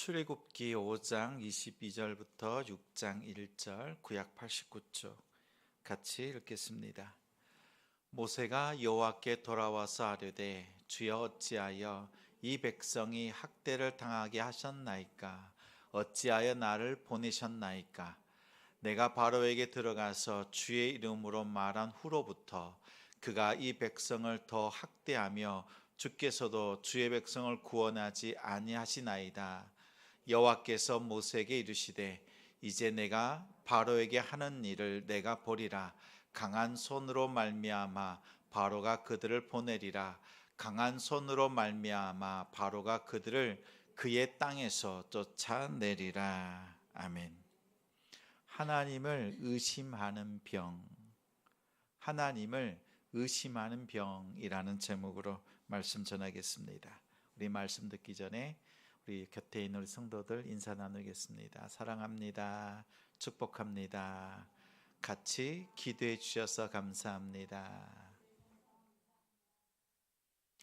출애굽기 5장 22절부터 6장 1절 구약 89쪽 같이 읽겠습니다. 모세가 여호와께 돌아와서 아뢰되 주여 어찌하여 이 백성이 학대를 당하게 하셨나이까? 어찌하여 나를 보내셨나이까? 내가 바로에게 들어가서 주의 이름으로 말한 후로부터 그가 이 백성을 더 학대하며 주께서도 주의 백성을 구원하지 아니하시나이다. 여호와께서 모세에게 이르시되 이제 내가 바로에게 하는 일을 내가 보리라. 강한 손으로 말미암아 바로가 그들을 보내리라. 강한 손으로 말미암아 바로가 그들을 그의 땅에서 쫓아내리라. 아멘. 하나님을 의심하는 병, 하나님을 의심하는 병이라는 제목으로 말씀 전하겠습니다. 우리 말씀 듣기 전에 우리 곁에 있는 우리 성도들 인사 나누겠습니다. 사랑합니다. 축복합니다. 같이 기도해 주셔서 감사합니다.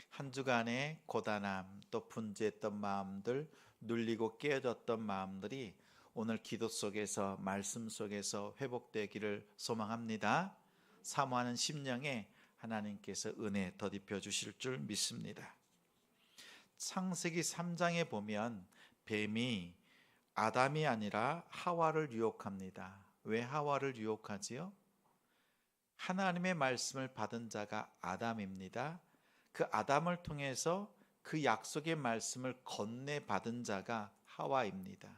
한 주간의 고단함, 또 분주했던 마음들, 눌리고 깨어졌던 마음들이 오늘 기도 속에서, 말씀 속에서 회복되기를 소망합니다. 사모하는 심령에 하나님께서 은혜 더입혀 주실 줄 믿습니다. 창세기 3장에 보면 뱀이 아담이 아니라 하와를 유혹합니다. 왜 하와를 유혹하지요? 하나님의 말씀을 받은 자가 아담입니다. 그 아담을 통해서 그 약속의 말씀을 건네받은 자가 하와입니다.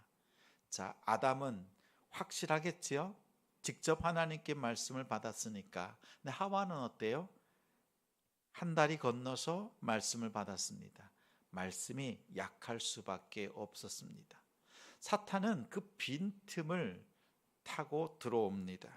자, 아담은 확실하겠지요? 직접 하나님께 말씀을 받았으니까. 근데 하와는 어때요? 한 다리 건너서 말씀을 받았습니다. 말씀이 약할 수밖에 없었습니다. 사탄은 그 빈틈을 타고 들어옵니다.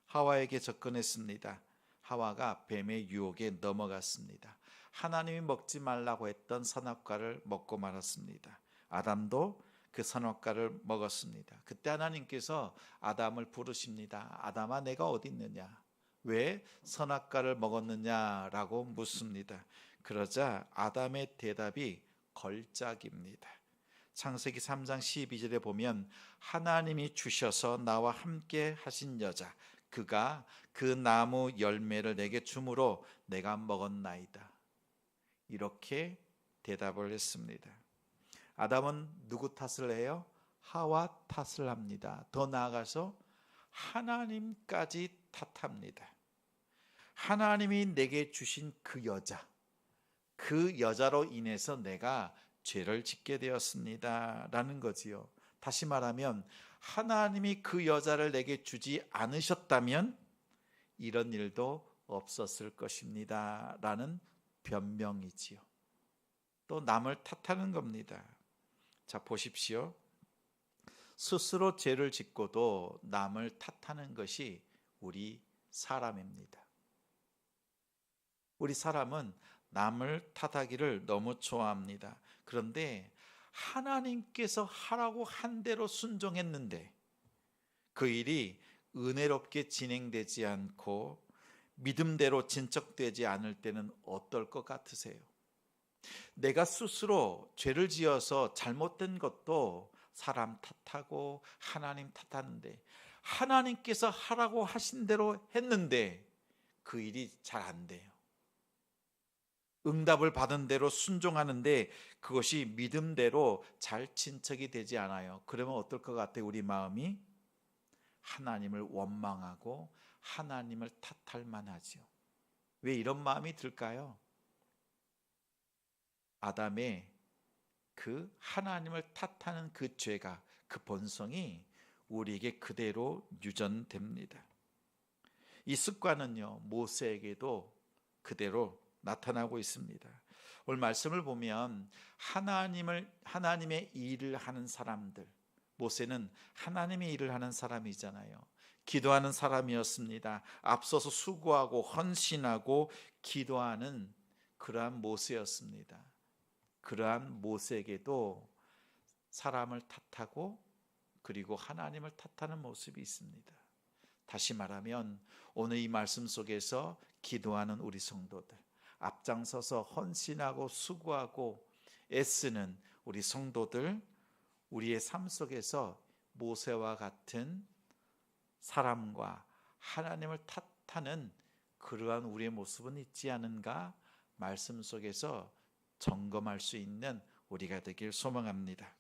하와에게 접근했습니다. 하와가 뱀의 유혹에 넘어갔습니다. 하나님이 먹지 말라고 했던 선악과를 먹고 말았습니다. 아담도 그 선악과를 먹었습니다. 그때 하나님께서 아담을 부르십니다. 아담아, 내가 어디 있느냐? 왜 선악과를 먹었느냐라고 묻습니다. 그러자 아담의 대답이 걸작입니다. 창세기 3장 12절에 보면 하나님이 주셔서 나와 함께 하신 여자, 그가 그 나무 열매를 내게 주므로 내가 먹었나이다. 이렇게 대답을 했습니다. 아담은 누구 탓을 해요? 하와 탓을 합니다. 더 나아가서 하나님까지 탓합니다. 하나님이 내게 주신 그 여자, 그 여자로 인해서 내가 죄를 짓게 되었습니다 라는 거지요. 다시 말하면 하나님이 그 여자를 내게 주지 않으셨다면 이런 일도 없었을 것입니다 라는 변명이지요. 또 남을 탓하는 겁니다. 자, 보십시오. 스스로 죄를 짓고도 남을 탓하는 것이 우리 사람입니다. 우리 사람은 남을 탓하기를 너무 좋아합니다. 그런데 하나님께서 하라고 한 대로 순종했는데 그 일이 은혜롭게 진행되지 않고 믿음대로 진척되지 않을 때는 어떨 것 같으세요? 내가 스스로 죄를 지어서 잘못된 것도 사람 탓하고 하나님 탓하는데 하나님께서 하라고 하신 대로 했는데 그 일이 잘 안 돼요. 응답을 받은 대로 순종하는데 그것이 믿음대로 잘 진척이 되지 않아요. 그러면 어떨 것 같아요? 우리 마음이 하나님을 원망하고 하나님을 탓할 만하죠. 왜 이런 마음이 들까요? 아담의 그 하나님을 탓하는 그 죄가, 그 본성이 우리에게 그대로 유전됩니다. 이 습관은요, 모세에게도 그대로 나타나고 있습니다. 오늘 말씀을 보면 하나님의 일을 하는 사람들, 모세는 하나님의 일을 하는 사람이잖아요. 기도하는 사람이었습니다. 앞서서 수고하고 헌신하고 기도하는 그러한 모세였습니다. 그러한 모세에게도 사람을 탓하고 그리고 하나님을 탓하는 모습이 있습니다. 다시 말하면 오늘 이 말씀 속에서 기도하는 우리 성도들, 앞장서서 헌신하고 수고하고 애쓰는 우리 성도들, 우리의 삶 속에서 모세와 같은 사람과 하나님을 탓하는 그러한 우리의 모습은 있지 않은가 말씀 속에서 점검할 수 있는 우리가 되길 소망합니다.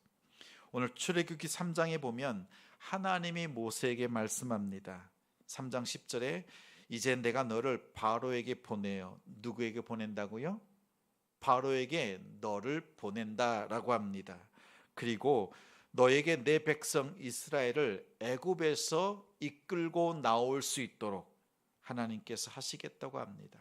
오늘 출애굽기 3장에 보면 하나님이 모세에게 말씀합니다. 3장 10절에 이제 내가 너를 바로에게 보내요. 누구에게 보낸다고요? 바로에게 너를 보낸다라고 합니다. 그리고 너에게 내 백성 이스라엘을 애굽에서 이끌고 나올 수 있도록 하나님께서 하시겠다고 합니다.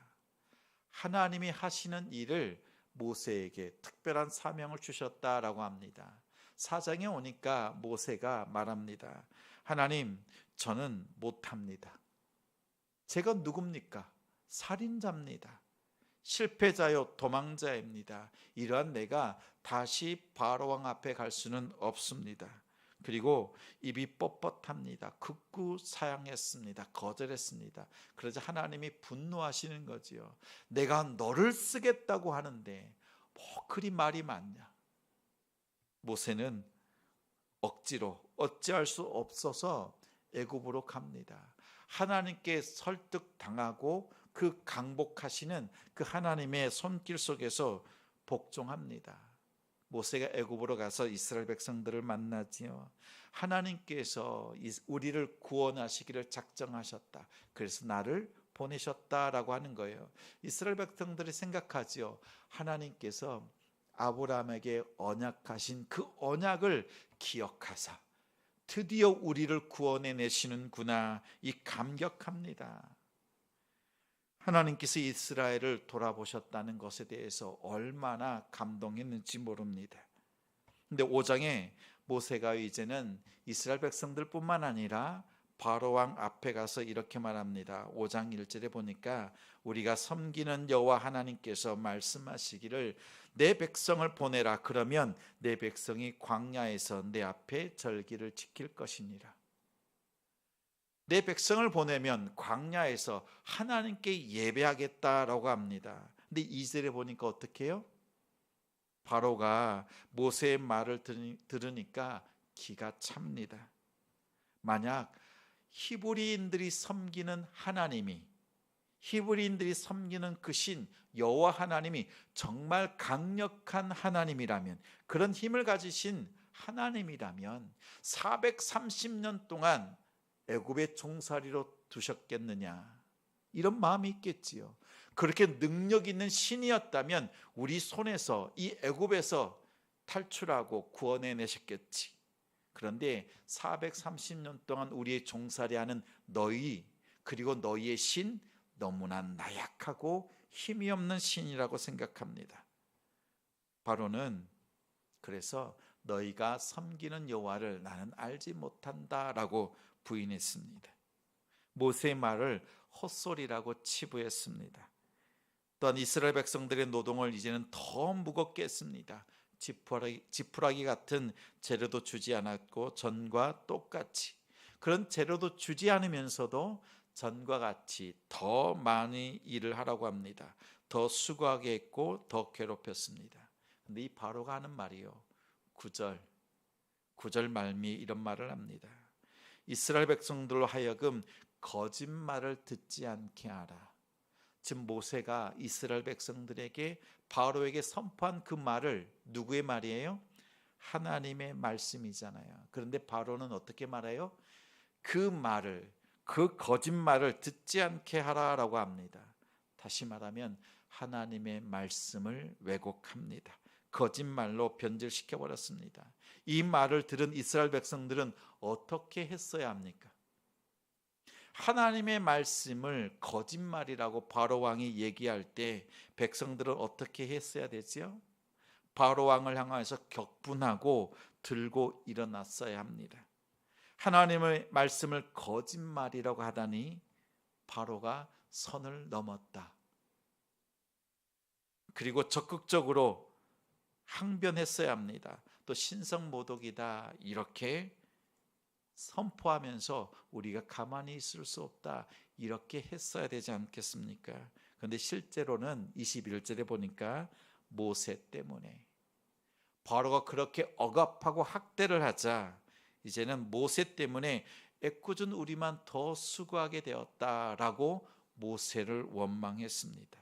하나님이 하시는 일을 모세에게 특별한 사명을 주셨다라고 합니다. 4장에 오니까 모세가 말합니다. 하나님, 저는 못합니다. 제가 누굽니까? 살인자입니다. 실패자요 도망자입니다. 이러한 내가 다시 바로왕 앞에 갈 수는 없습니다. 그리고 입이 뻣뻣합니다. 극구 사양했습니다. 거절했습니다. 그러자 하나님이 분노하시는 거지요. 내가 너를 쓰겠다고 하는데 뭐 그리 말이 많냐. 모세는 억지로 어찌할 수 없어서 애굽으로 갑니다. 하나님께 설득당하고 그 강복하시는 그 하나님의 손길 속에서 복종합니다. 모세가 애굽으로 가서 이스라엘 백성들을 만나지요. 하나님께서 우리를 구원하시기를 작정하셨다. 그래서 나를 보내셨다라고 하는 거예요. 이스라엘 백성들이 생각하지요. 하나님께서 아브라함에게 언약하신 그 언약을 기억하사 드디어 우리를 구원해 내시는구나. 이 감격합니다. 하나님께서 이스라엘을 돌아보셨다는 것에 대해서 얼마나 감동했는지 모릅니다. 근데 5장에 모세가 이제는 이스라엘 백성들뿐만 아니라 바로왕 앞에 가서 이렇게 말합니다. 5장 1절에 보니까 우리가 섬기는 여호와 하나님께서 말씀하시기를 내 백성을 보내라. 그러면 내 백성이 광야에서 내 앞에 절기를 지킬 것이니라. 내 백성을 보내면 광야에서 하나님께 예배하겠다라고 합니다. 근데 2절에 보니까 어떻게 해요? 바로가 모세의 말을 들으니까 기가 찹니다. 만약 히브리인들이 섬기는 하나님이, 히브리인들이 섬기는 그 신 여호와 하나님이 정말 강력한 하나님이라면, 그런 힘을 가지신 하나님이라면 430년 동안 애굽의 종살이로 두셨겠느냐, 이런 마음이 있겠지요. 그렇게 능력 있는 신이었다면 우리 손에서 이 애굽에서 탈출하고 구원해 내셨겠지. 그런데 430년 동안 우리의 종살이하는 너희, 그리고 너희의 신 너무나 나약하고 힘이 없는 신이라고 생각합니다. 바로는 그래서 너희가 섬기는 여호와를 나는 알지 못한다라고 부인했습니다. 모세의 말을 헛소리라고 치부했습니다. 또한 이스라엘 백성들의 노동을 이제는 더 무겁게 했습니다. 지푸라기 같은 재료도 주지 않았고 전과 똑같이, 그런 재료도 주지 않으면서도 전과 같이 더 많이 일을 하라고 합니다. 더 수고하게 했고 더 괴롭혔습니다. 근데 이 바로가 하는 말이요, 9절 말미에 이런 말을 합니다. 이스라엘 백성들로 하여금 거짓말을 듣지 않게 하라. 지금 모세가 이스라엘 백성들에게 바로에게 선포한 그 말을, 누구의 말이에요? 하나님의 말씀이잖아요. 그런데 바로는 어떻게 말해요? 그 말을, 그 거짓말을 듣지 않게 하라라고 합니다. 다시 말하면 하나님의 말씀을 왜곡합니다. 거짓말로 변질시켜 버렸습니다. 이 말을 들은 이스라엘 백성들은 어떻게 했어야 합니까? 하나님의 말씀을 거짓말이라고 바로 왕이 얘기할 때 백성들은 어떻게 했어야 되지요? 바로 왕을 향해서 격분하고 들고 일어났어야 합니다. 하나님의 말씀을 거짓말이라고 하다니 바로가 선을 넘었다. 그리고 적극적으로 항변했어야 합니다. 또 신성모독이다 이렇게 선포하면서 우리가 가만히 있을 수 없다 이렇게 했어야 되지 않겠습니까? 그런데 실제로는 21절에 보니까 모세 때문에, 바로가 그렇게 억압하고 학대를 하자 이제는 모세 때문에 애꿎은 우리만 더 수고하게 되었다라고 모세를 원망했습니다.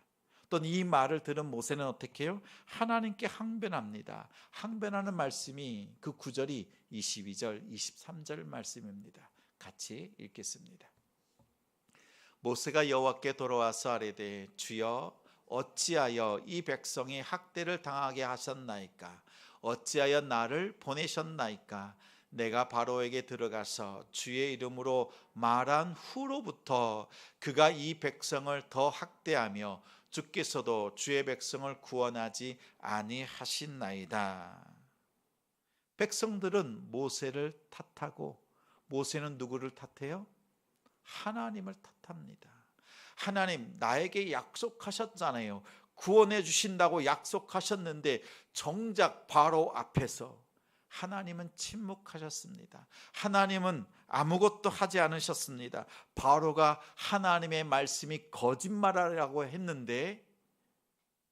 또 이 말을 들은 모세는 어떻게 해요? 하나님께 항변합니다. 항변하는 말씀이 그 구절이 22절, 23절 말씀입니다. 같이 읽겠습니다. 모세가 여호와께 돌아와서 아뢰되 주여 어찌하여 이 백성이 학대를 당하게 하셨나이까? 어찌하여 나를 보내셨나이까? 내가 바로에게 들어가서 주의 이름으로 말한 후로부터 그가 이 백성을 더 학대하며 주께서도 주의 백성을 구원하지 아니하신나이다. 백성들은 모세를 탓하고 모세는 누구를 탓해요? 하나님을 탓합니다. 하나님 나에게 약속하셨잖아요. 구원해 주신다고 약속하셨는데 정작 바로 앞에서 하나님은 침묵하셨습니다. 하나님은 아무것도 하지 않으셨습니다. 바로가 하나님의 말씀이 거짓말이라고 했는데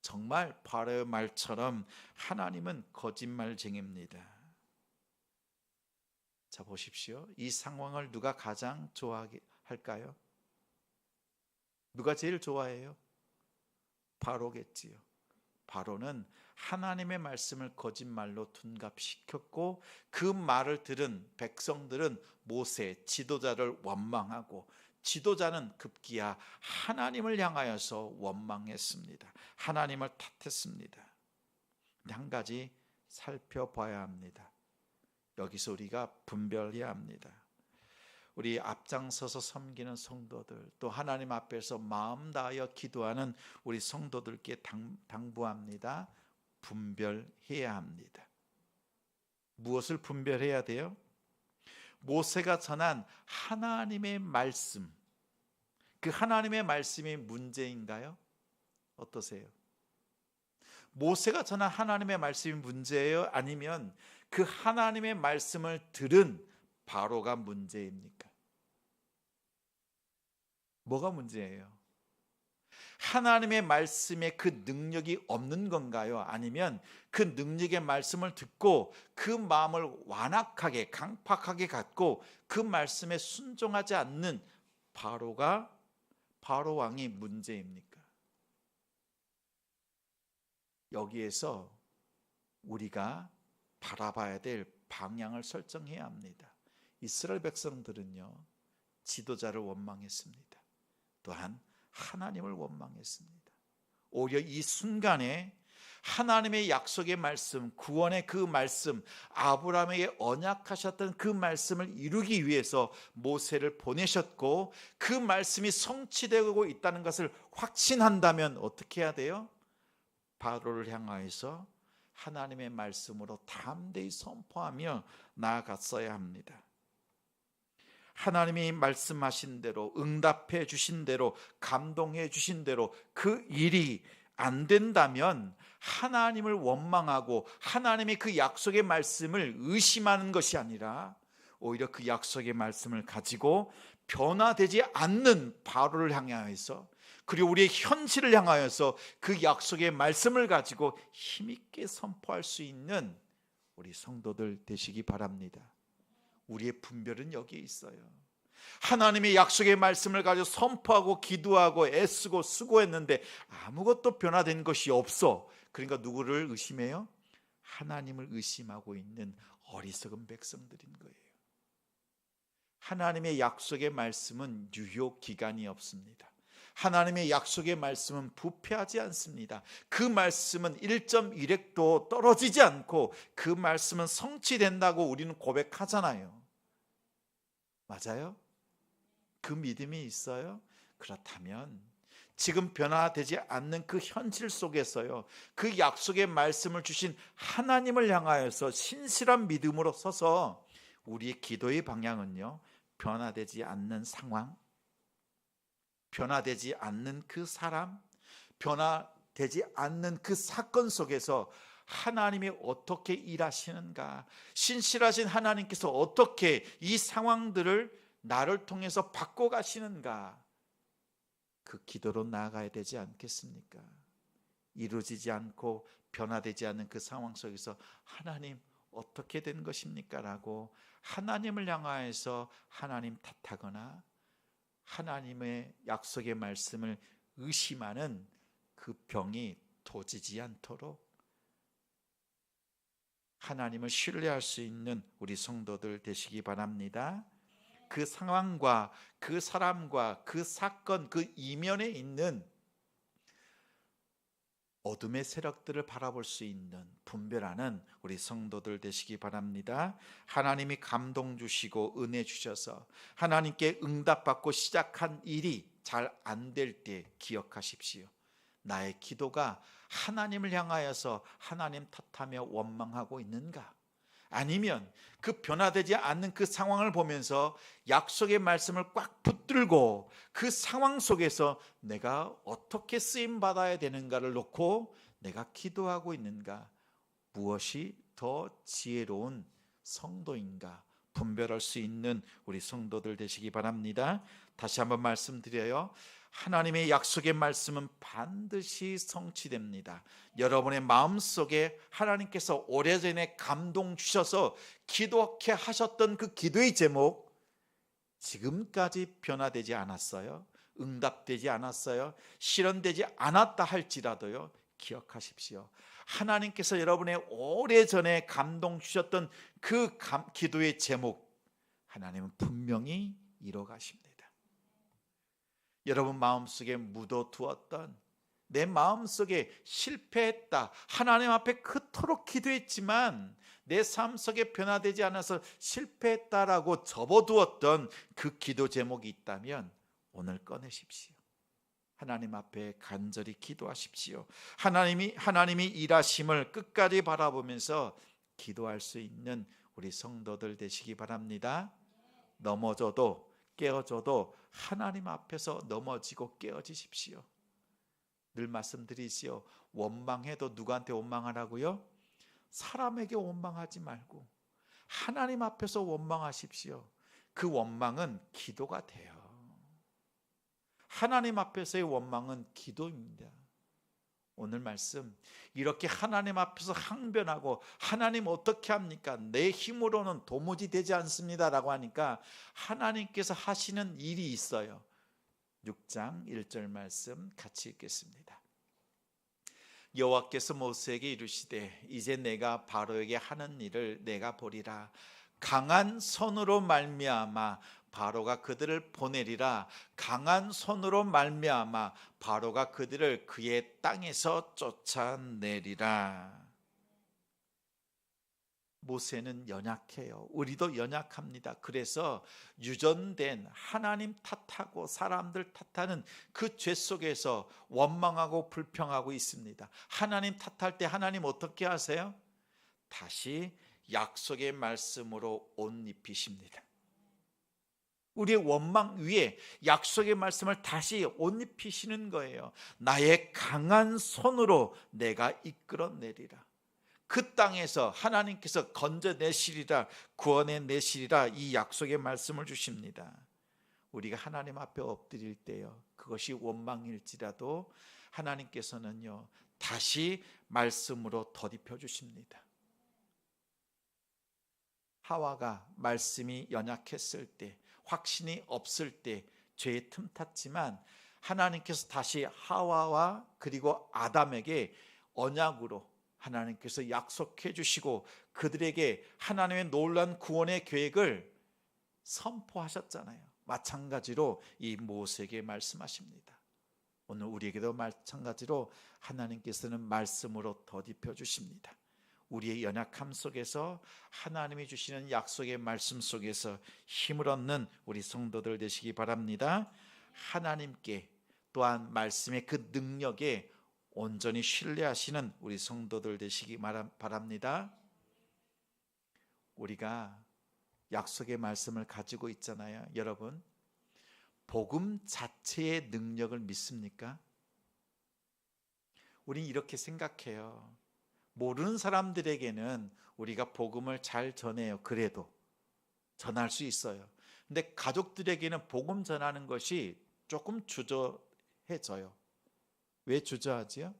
정말 바로의 말처럼 하나님은 거짓말쟁이입니다. 자 보십시오. 이 상황을 누가 가장 좋아할까요? 누가 제일 좋아해요? 바로겠지요. 바로는 하나님의 말씀을 거짓말로 둔갑시켰고 그 말을 들은 백성들은 모세 지도자를 원망하고 지도자는 급기야 하나님을 향하여서 원망했습니다. 하나님을 탓했습니다. 근데 한 가지 살펴봐야 합니다. 여기서 우리가 분별해야 합니다. 우리 앞장서서 섬기는 성도들, 또 하나님 앞에서 마음 다하여 기도하는 우리 성도들께 당부합니다. 분별해야 합니다. 무엇을 분별해야 돼요? 모세가 전한 하나님의 말씀, 그 하나님의 말씀이 문제인가요? 어떠세요? 모세가 전한 하나님의 말씀이 문제예요? 아니면 그 하나님의 말씀을 들은 바로가 문제입니까? 뭐가 문제예요? 하나님의 말씀에 그 능력이 없는 건가요? 아니면 그 능력의 말씀을 듣고 그 마음을 완악하게 강팍하게 갖고 그 말씀에 순종하지 않는 바로 왕이 문제입니까? 여기에서 우리가 바라봐야 될 방향을 설정해야 합니다. 이스라엘 백성들은요, 지도자를 원망했습니다. 또한 하나님을 원망했습니다. 오히려 이 순간에 하나님의 약속의 말씀, 구원의 그 말씀, 아브라함에게 언약하셨던 그 말씀을 이루기 위해서 모세를 보내셨고 그 말씀이 성취되고 있다는 것을 확신한다면 어떻게 해야 돼요? 바로를 향하여서 하나님의 말씀으로 담대히 선포하며 나아갔어야 합니다. 하나님이 말씀하신 대로, 응답해 주신 대로, 감동해 주신 대로 그 일이 안 된다면 하나님을 원망하고 하나님의 그 약속의 말씀을 의심하는 것이 아니라 오히려 그 약속의 말씀을 가지고 변화되지 않는 바로를 향하여서, 그리고 우리의 현실을 향하여서 그 약속의 말씀을 가지고 힘있게 선포할 수 있는 우리 성도들 되시기 바랍니다. 우리의 분별은 여기에 있어요. 하나님의 약속의 말씀을 가지고 선포하고 기도하고 애쓰고 수고했는데 아무것도 변화된 것이 없어. 그러니까 누구를 의심해요? 하나님을 의심하고 있는 어리석은 백성들인 거예요. 하나님의 약속의 말씀은 유효 기간이 없습니다. 하나님의 약속의 말씀은 부패하지 않습니다. 그 말씀은 1.1획도 떨어지지 않고 그 말씀은 성취된다고 우리는 고백하잖아요. 맞아요? 그 믿음이 있어요? 그렇다면 지금 변화되지 않는 그 현실 속에서요, 그 약속의 말씀을 주신 하나님을 향하여서 신실한 믿음으로 서서 우리의 기도의 방향은요, 변화되지 않는 상황, 변화되지 않는 그 사람, 변화되지 않는 그 사건 속에서 하나님이 어떻게 일하시는가, 신실하신 하나님께서 어떻게 이 상황들을 나를 통해서 바꿔가시는가, 그 기도로 나아가야 되지 않겠습니까? 이루어지지 않고 변화되지 않는 그 상황 속에서 하나님 어떻게 된 것입니까? 라고 하나님을 향하여서 하나님 탓하거나 하나님의 약속의 말씀을 의심하는 그 병이 도지지 않도록 하나님을 신뢰할 수 있는 우리 성도들 되시기 바랍니다. 그 상황과 그 사람과 그 사건 그 이면에 있는 어둠의 세력들을 바라볼 수 있는 분별하는 우리 성도들 되시기 바랍니다. 하나님이 감동 주시고 은혜 주셔서 하나님께 응답받고 시작한 일이 잘 안 될 때 기억하십시오. 나의 기도가 하나님을 향하여서 하나님 탓하며 원망하고 있는가? 아니면 그 변화되지 않는 그 상황을 보면서 약속의 말씀을 꽉 붙들고 그 상황 속에서 내가 어떻게 쓰임 받아야 되는가를 놓고 내가 기도하고 있는가? 무엇이 더 지혜로운 성도인가? 분별할 수 있는 우리 성도들 되시기 바랍니다. 다시 한번 말씀드려요. 하나님의 약속의 말씀은 반드시 성취됩니다. 여러분의 마음속에 하나님께서 오래전에 감동 주셔서 기도케 하셨던 그 기도의 제목 지금까지 변화되지 않았어요. 응답되지 않았어요. 실현되지 않았다 할지라도요. 기억하십시오. 하나님께서 여러분의 오래전에 감동 주셨던 그 기도의 제목 하나님은 분명히 이뤄가십니다. 여러분 마음속에 묻어두었던 내 마음속에 실패했다, 하나님 앞에 그토록 기도했지만 내 삶 속에 변화되지 않아서 실패했다라고 접어두었던 그 기도 제목이 있다면 오늘 꺼내십시오. 하나님 앞에 간절히 기도하십시오. 하나님이 일하심을 끝까지 바라보면서 기도할 수 있는 우리 성도들 되시기 바랍니다. 넘어져도 깨어져도 하나님 앞에서 넘어지고 깨어지십시오. 늘 말씀드리지요. 원망해도 누구한테 원망하라고요? 사람에게 원망하지 말고 하나님 앞에서 원망하십시오. 그 원망은 기도가 돼요. 하나님 앞에서의 원망은 기도입니다. 오늘 말씀 이렇게 하나님 앞에서 항변하고 하나님 어떻게 합니까? 내 힘으로는 도무지 되지 않습니다 라고 하니까 하나님께서 하시는 일이 있어요. 6장 1절 말씀 같이 읽겠습니다. 여호와께서 모세에게 이르시되 이제 내가 바로에게 하는 일을 내가 보리라. 강한 손으로 말미암아 바로가 그들을 보내리라. 강한 손으로 말미암아 바로가 그들을 그의 땅에서 쫓아내리라. 모세는 연약해요. 우리도 연약합니다. 그래서 유전된 하나님 탓하고 사람들 탓하는 그 죄 속에서 원망하고 불평하고 있습니다. 하나님 탓할 때 하나님 어떻게 하세요? 다시 약속의 말씀으로 옷 입히십니다. 우리의 원망 위에 약속의 말씀을 다시 옷 입히시는 거예요. 나의 강한 손으로 내가 이끌어내리라. 그 땅에서 하나님께서 건져내시리라, 구원해내시리라, 이 약속의 말씀을 주십니다. 우리가 하나님 앞에 엎드릴 때요, 그것이 원망일지라도 하나님께서는요 다시 말씀으로 덧입혀 주십니다. 하와가 말씀이 연약했을 때, 확신이 없을 때 죄에 틈탔지만 하나님께서 다시 하와와 그리고 아담에게 언약으로 하나님께서 약속해 주시고 그들에게 하나님의 놀라운 구원의 계획을 선포하셨잖아요. 마찬가지로 이 모세에게 말씀하십니다. 오늘 우리에게도 마찬가지로 하나님께서는 말씀으로 덧입혀 주십니다. 우리의 연약함 속에서 하나님이 주시는 약속의 말씀 속에서 힘을 얻는 우리 성도들 되시기 바랍니다. 하나님께 또한 말씀의 그 능력에 온전히 신뢰하시는 우리 성도들 되시기 바랍니다. 우리가 약속의 말씀을 가지고 있잖아요. 여러분, 복음 자체의 능력을 믿습니까? 우린 이렇게 생각해요. 모르는 사람들에게는 우리가 복음을 잘 전해요. 그래도 전할 수 있어요. 근데 가족들에게는 복음 전하는 것이 조금 주저해져요. 왜 주저하지요?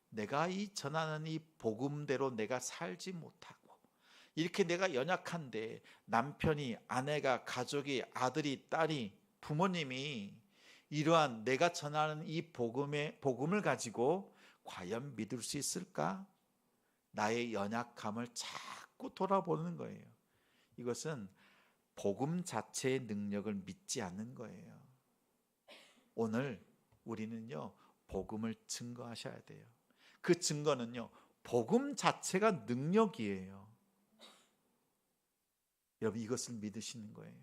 내가 이 전하는 이 복음대로 내가 살지 못하고 이렇게 내가 연약한데 남편이, 아내가, 가족이, 아들이, 딸이, 부모님이 이러한 내가 전하는 이 복음을 가지고 과연 믿을 수 있을까? 나의 연약함을 자꾸 돌아보는 거예요. 이것은 복음 자체의 능력을 믿지 않는 거예요. 오늘 우리는요, 복음을 증거하셔야 돼요. 그 증거는요, 복음 자체가 능력이에요. 여러분, 이것을 믿으시는 거예요.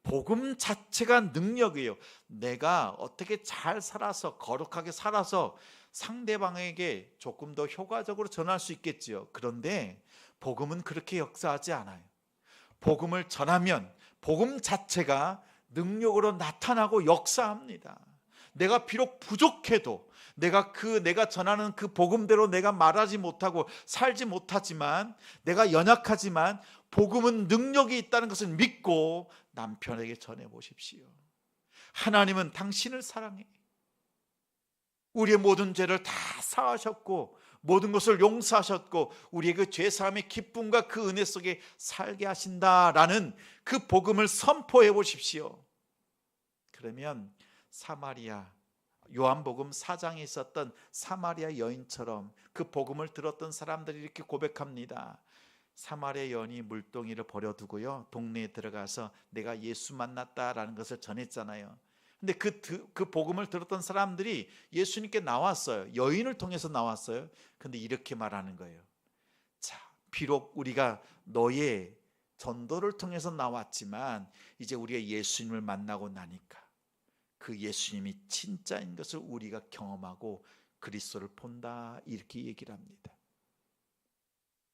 복음 자체가 능력이에요. 내가 어떻게 잘 살아서, 거룩하게 살아서 상대방에게 조금 더 효과적으로 전할 수 있겠지요. 그런데 복음은 그렇게 역사하지 않아요. 복음을 전하면 복음 자체가 능력으로 나타나고 역사합니다. 내가 비록 부족해도 내가 전하는 그 복음대로 내가 말하지 못하고 살지 못하지만, 내가 연약하지만 복음은 능력이 있다는 것을 믿고 남편에게 전해 보십시오. 하나님은 당신을 사랑해. 우리의 모든 죄를 다 사하셨고 모든 것을 용서하셨고 우리의 그 죄사함의 기쁨과 그 은혜 속에 살게 하신다라는 그 복음을 선포해 보십시오. 그러면 사마리아, 요한복음 4장에 있었던 사마리아 여인처럼 그 복음을 들었던 사람들이 이렇게 고백합니다. 사마리아 여인이 물동이를 버려두고요, 동네에 들어가서 내가 예수 만났다라는 것을 전했잖아요. 근데 그 복음을 들었던 사람들이 예수님께 나왔어요. 여인을 통해서 나왔어요. 근데 이렇게 말하는 거예요. 자, 비록 우리가 너의 전도를 통해서 나왔지만 이제 우리가 예수님을 만나고 나니까 그 예수님이 진짜인 것을 우리가 경험하고 그리스도를 본다, 이렇게 얘기를 합니다.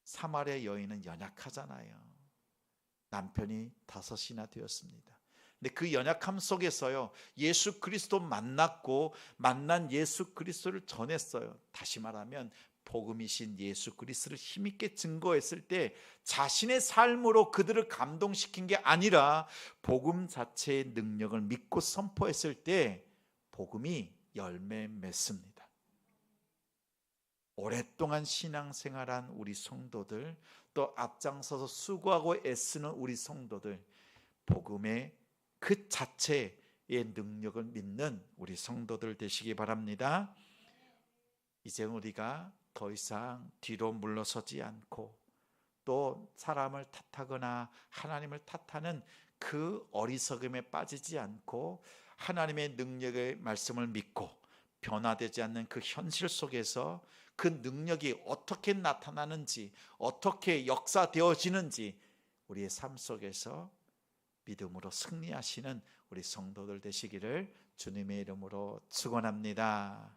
사마리아 여인은 연약하잖아요. 남편이 5이나 되었습니다. 근데 그 연약함 속에서요, 예수 그리스도 만났고 만난 예수 그리스도를 전했어요. 다시 말하면 복음이신 예수 그리스도를 힘있게 증거했을 때 자신의 삶으로 그들을 감동시킨 게 아니라 복음 자체의 능력을 믿고 선포했을 때 복음이 열매 맺습니다. 오랫동안 신앙생활한 우리 성도들, 또 앞장서서 수고하고 애쓰는 우리 성도들, 복음의 그 자체의 능력을 믿는 우리 성도들 되시기 바랍니다. 이제 우리가 더 이상 뒤로 물러서지 않고 또 사람을 탓하거나 하나님을 탓하는 그 어리석음에 빠지지 않고 하나님의 능력의 말씀을 믿고 변화되지 않는 그 현실 속에서 그 능력이 어떻게 나타나는지, 어떻게 역사되어지는지 우리의 삶 속에서 믿음으로 승리하시는 우리 성도들 되시기를 주님의 이름으로 축원합니다.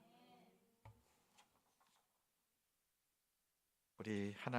우리 하나님